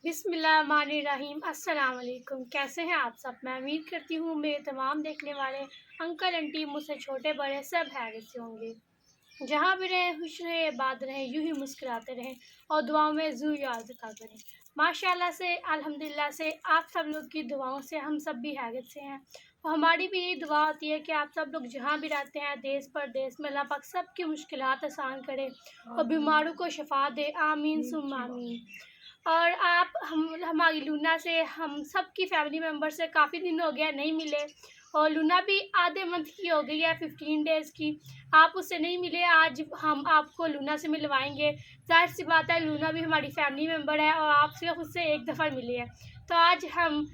बिस्मिल्लाहिर्रहमानिर्रहीम। अस्सलाम वालेकुम। कैसे हैं आप सब? मैं उम्मीद करती हूँ मेरे तमाम देखने वाले अंकल आंटी मुझसे छोटे बड़े सब हैरियत से होंगे। जहाँ भी रहें खुश रहें, आबाद रहें, यूं ही मुस्कुराते रहें और दुआओं में ज़रूर याद रखा करें। माशाल्लाह से अल्हम्दुलिल्लाह से आप सब लोग की दुआओं से हम सब भी हैरियत से हैं। और हमारी भी यही दुआ होती है कि आप सब लोग जहाँ भी रहते हैं देश परदेश में, अल्लाह पाक सब की मुश्किलात आसान करे और बीमारों को शिफा दे। आमीन सुम्मा आमीन। और आप हमारी लूना से हम सब की फैमिली मेम्बर से काफ़ी दिन हो गया नहीं मिले, और लूना भी आधे मंथ की हो गई है, 15 डेज़ की। आप उससे नहीं मिले, आज हम आपको लूना से मिलवाएंगे। ज़ाहिर सी बात है, लूना भी हमारी फैमिली मेम्बर है और आप सिर्फ उससे एक दफ़ा मिले हैं, तो आज हम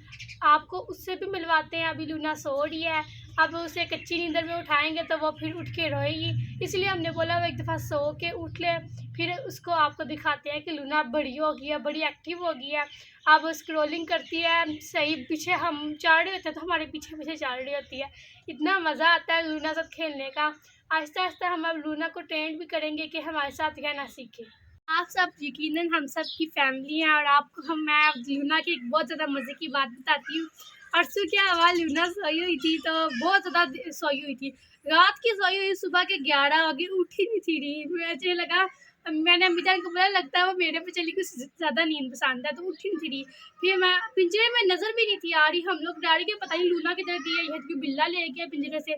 आपको उससे भी मिलवाते हैं। अभी लूना सो रही है, अब उसे कच्ची नींदर में उठाएंगे तो वो फिर उठ के रोएगी, इसलिए हमने बोला वो एक दफ़ा सो के उठ ले, फिर उसको आपको दिखाते हैं कि लूना बड़ी हो गई है, बड़ी एक्टिव हो गई है। अब स्क्रॉलिंग करती है, सही पीछे हम चल रहे होते हैं तो हमारे पीछे पीछे चल रही होती है। इतना मज़ा आता है लूना साथ खेलने का। आहिस्ता आहिस्ता हम अब लूना को ट्रेंड भी करेंगे कि हमारे साथ रहना सीखे। आप सब यकीनन हम सब की फैमिली हैं, और आपको मैं अब लूना की एक बहुत ज़्यादा मज़े की बात बताती हूँ। परसों क्या हुआ, लूना सोई हुई थी तो बहुत ज़्यादा सोई हुई थी, रात की सोई हुई, सुबह के 11 बजे उठी नहीं थी रही। मुझे लगा, मैंने अम्मी जान को बोला लगता है वो मेरे पे चली, कुछ ज़्यादा नींद पसंद है, तो उठी नहीं थी रही। फिर मैं पिंजरे में नज़र भी नहीं थी आ रही, हम लोग डर के पता नहीं लूना किधर गई है, ये बिल्ला ले गया पिंजरे से।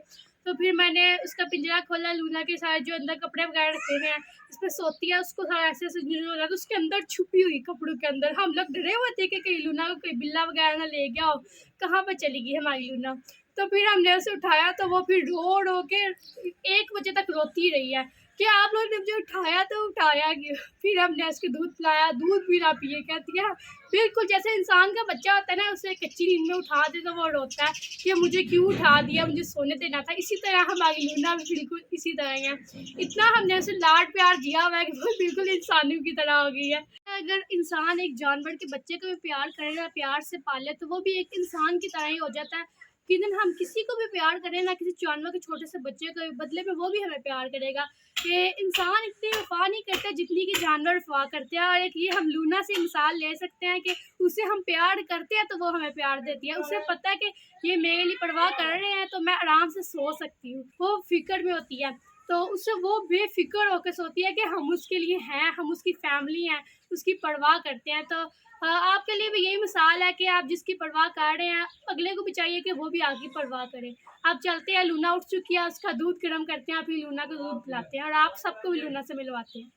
तो फिर मैंने उसका पिंजरा खोला, लूना के साथ जो अंदर कपड़े वगैरह रखे हुए हैं उस पर सोती है, उसको थोड़ा ऐसे ऐसे हो रहा, तो उसके अंदर छुपी हुई कपड़ों के अंदर हम लोग डरे हुए थे कि कहीं लूना को कोई बिल्ला वगैरह ना ले गया हो, कहाँ पर चली गई हमारी लूना। तो फिर हमने उसे उठाया, तो वो फिर रो के 1 बजे तक रोती रही है कि आप लोगों ने मुझे उठाया तो उठाया क्यों। फिर हमने उसको दूध पिलाया, दूध भी ना पिए, कहती है बिल्कुल जैसे इंसान का बच्चा होता है ना, उसे कच्ची नींद में उठा दे तो वो रोता है कि मुझे क्यों उठा दिया, मुझे सोने देना था। इसी तरह हमारी लूना भी बिल्कुल इसी तरह ही है। इतना हमने उसे लाड प्यार दिया हुआ है कि वो बिल्कुल इंसानों की तरह हो गई है। अगर इंसान एक जानवर के बच्चे को भी प्यार करे ना, प्यार से पाले, तो वो भी एक इंसान की तरह ही हो जाता है। लेकिन हम किसी को भी प्यार करें ना, किसी जानवर के छोटे से बच्चे को, बदले में वो भी हमें प्यार करेगा। कि इंसान इतनी वफा नहीं करता जितनी कि जानवर वफा करते हैं। और एक ये हम लूना से मिसाल ले सकते हैं कि उसे हम प्यार करते हैं तो वो हमें प्यार देती है। उसे पता है कि ये मेरे लिए परवाह कर रहे हैं तो मैं आराम से सो सकती हूँ, वो फिक्र में होती है। तो उससे वो बेफिक्र होकर सोती है कि हम उसके लिए हैं, हम उसकी फैमिली हैं, उसकी परवाह करते हैं। तो आपके लिए भी यही मिसाल है कि आप जिसकी परवाह कर रहे हैं, अगले को भी चाहिए कि वो भी आपकी परवाह करे। आप चलते हैं, लूना उठ चुकी है, उसका दूध गर्म करते हैं, फिर लूना को दूध पिलाते हैं और आप सबको भी लूना से मिलवाते हैं।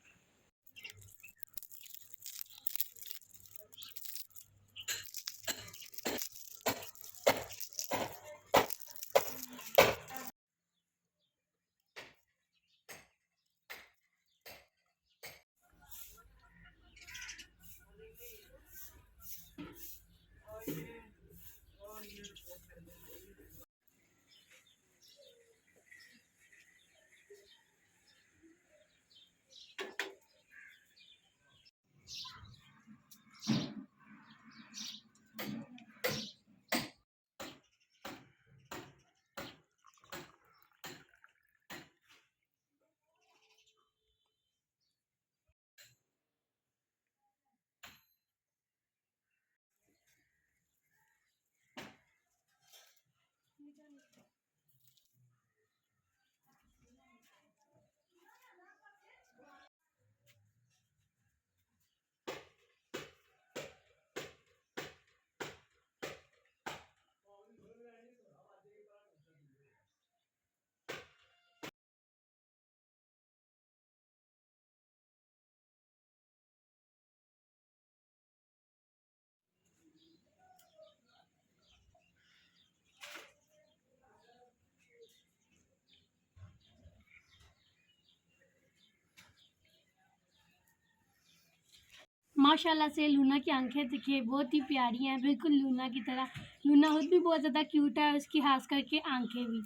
माशाल्लाह से लूना की आंखें देखिए बहुत ही प्यारी हैं, बिल्कुल लूना की तरह। लूना खुद भी बहुत ज़्यादा क्यूट है, उसकी खास करके आंखें भी।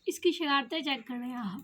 इसकी शरारतें चेक कर रहे हैं आप।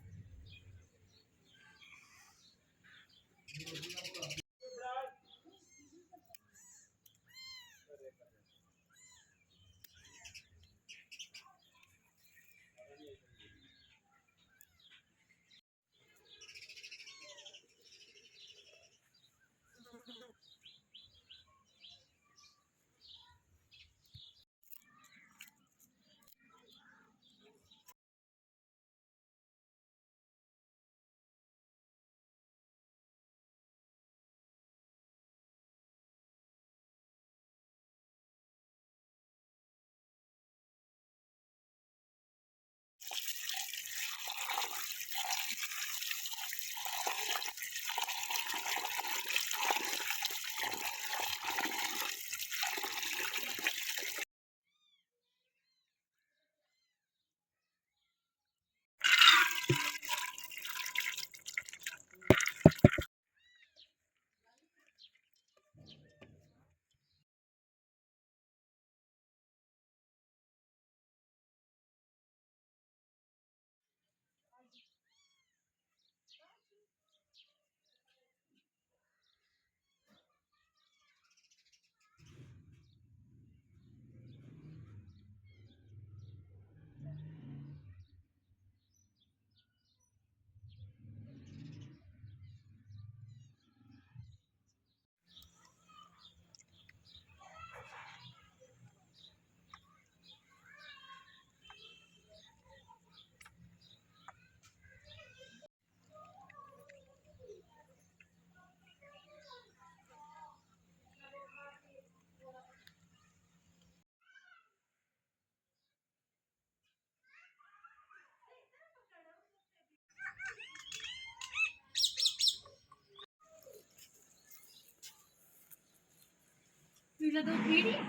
से दूध पी रही है।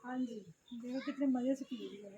हाँ जी, देखो कितने मजे से पी रही है।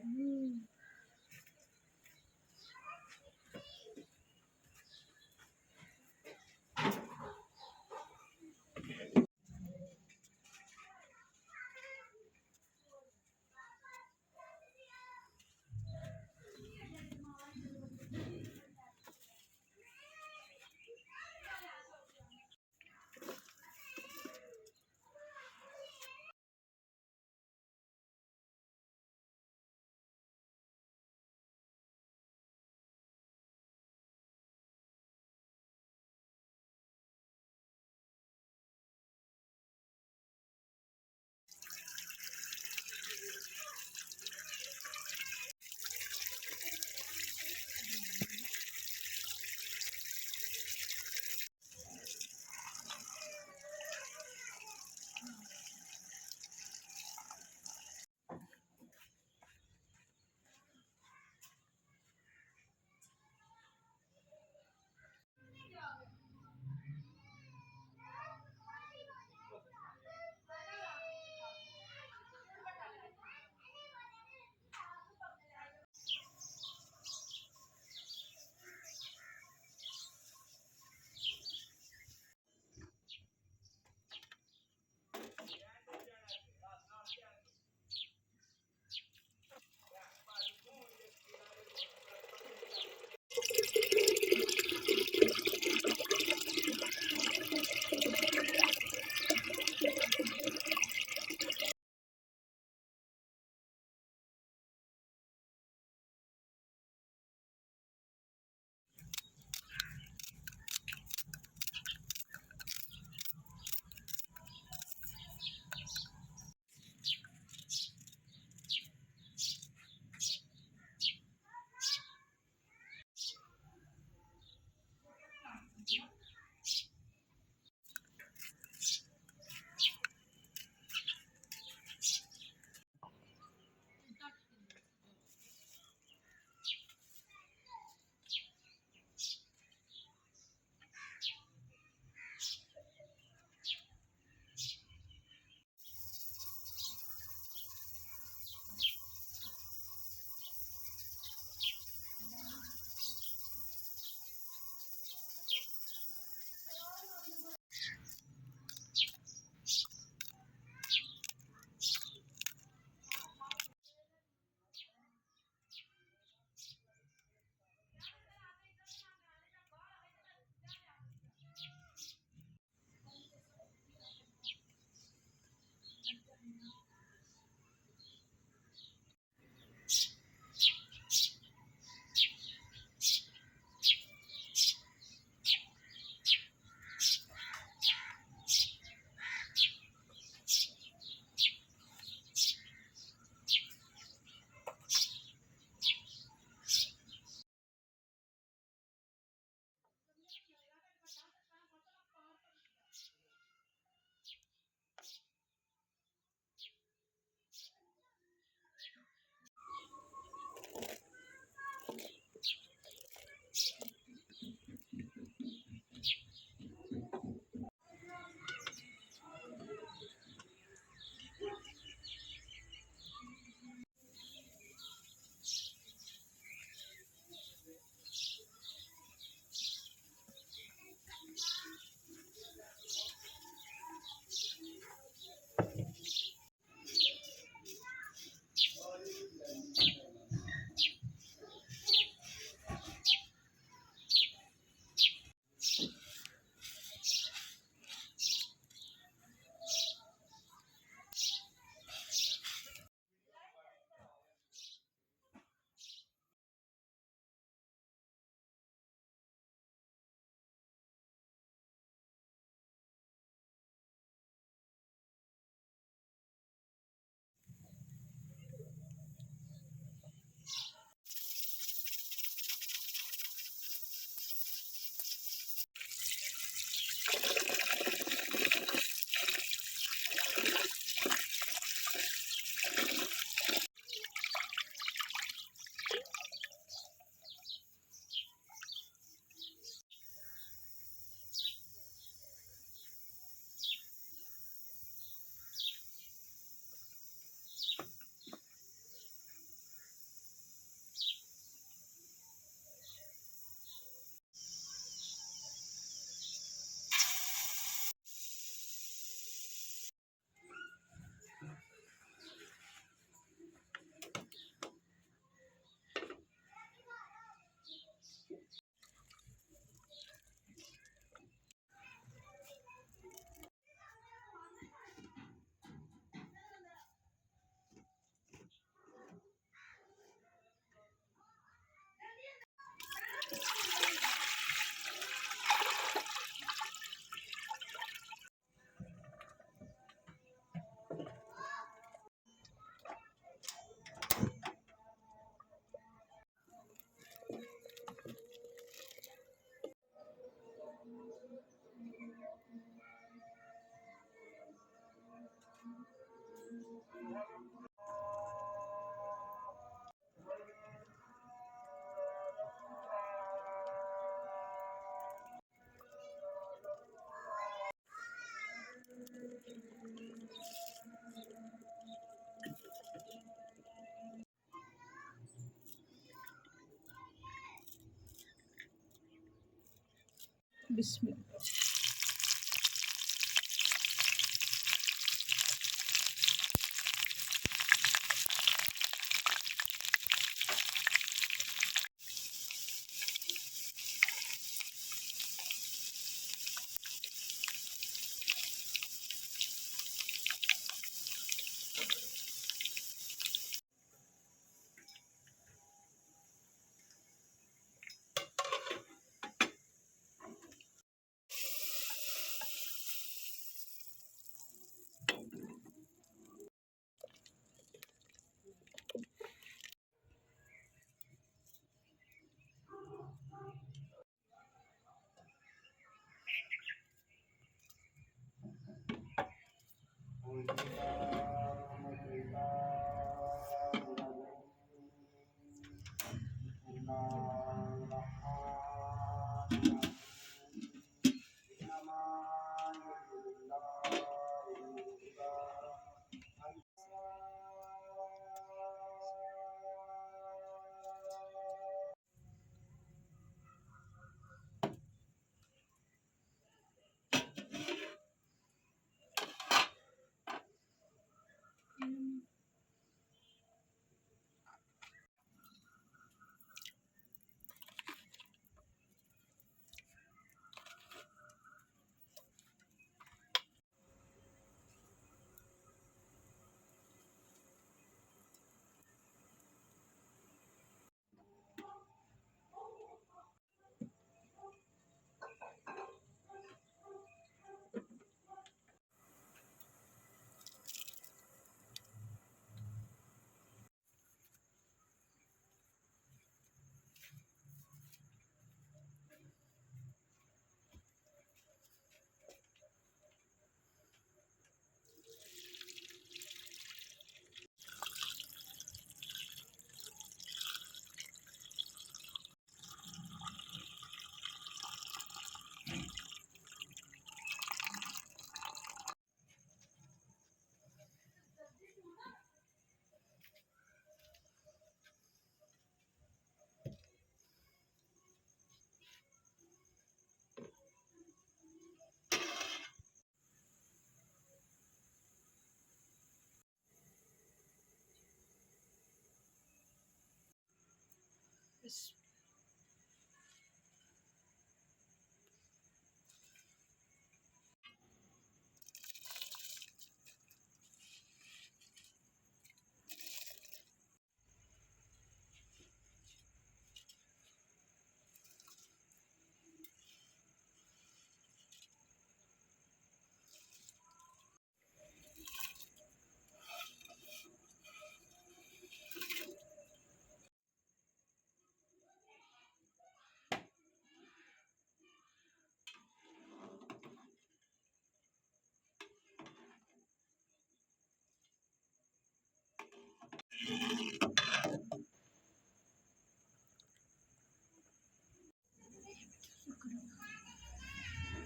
बिस्मिल्लाह।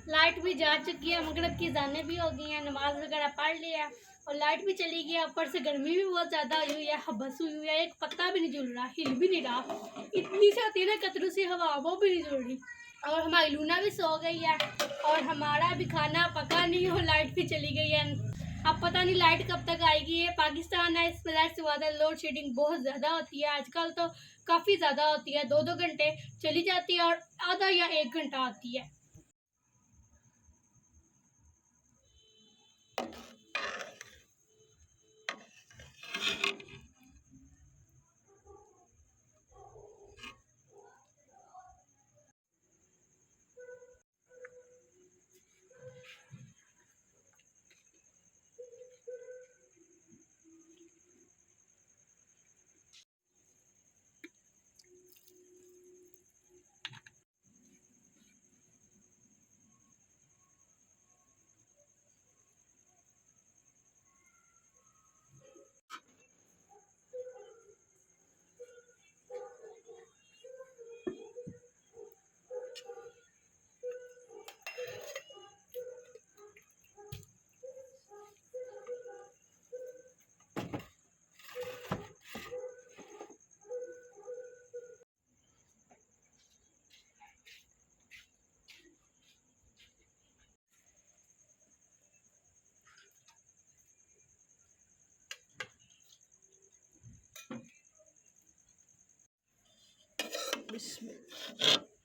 लाइट भी जा चुकी है, मगरिब की अज़ानें भी हो गई हैं, नमाज वगैरह पढ़ लिया है और लाइट भी चली गई है। ऊपर से गर्मी भी बहुत ज़्यादा हुई है, हबस हुई हुई है, एक पत्ता भी नहीं झूल रहा, हिल भी नहीं रहा। इतनी सी होती है ना कतरू सी हवा, वो भी नहीं झूल रही। और हमारी लूना भी सो गई है और हमारा भी खाना पका नहीं और लाइट भी चली गई है। अब पता नहीं लाइट कब तक आएगी। ये पाकिस्तान है, इसमें लाइट से ज़्यादा लोड शेडिंग बहुत ज़्यादा होती है आजकल, तो काफ़ी ज़्यादा होती है। 2-2 घंटे चली जाती है और आधा या 1 घंटा आती है। बिस्मिल्लाह।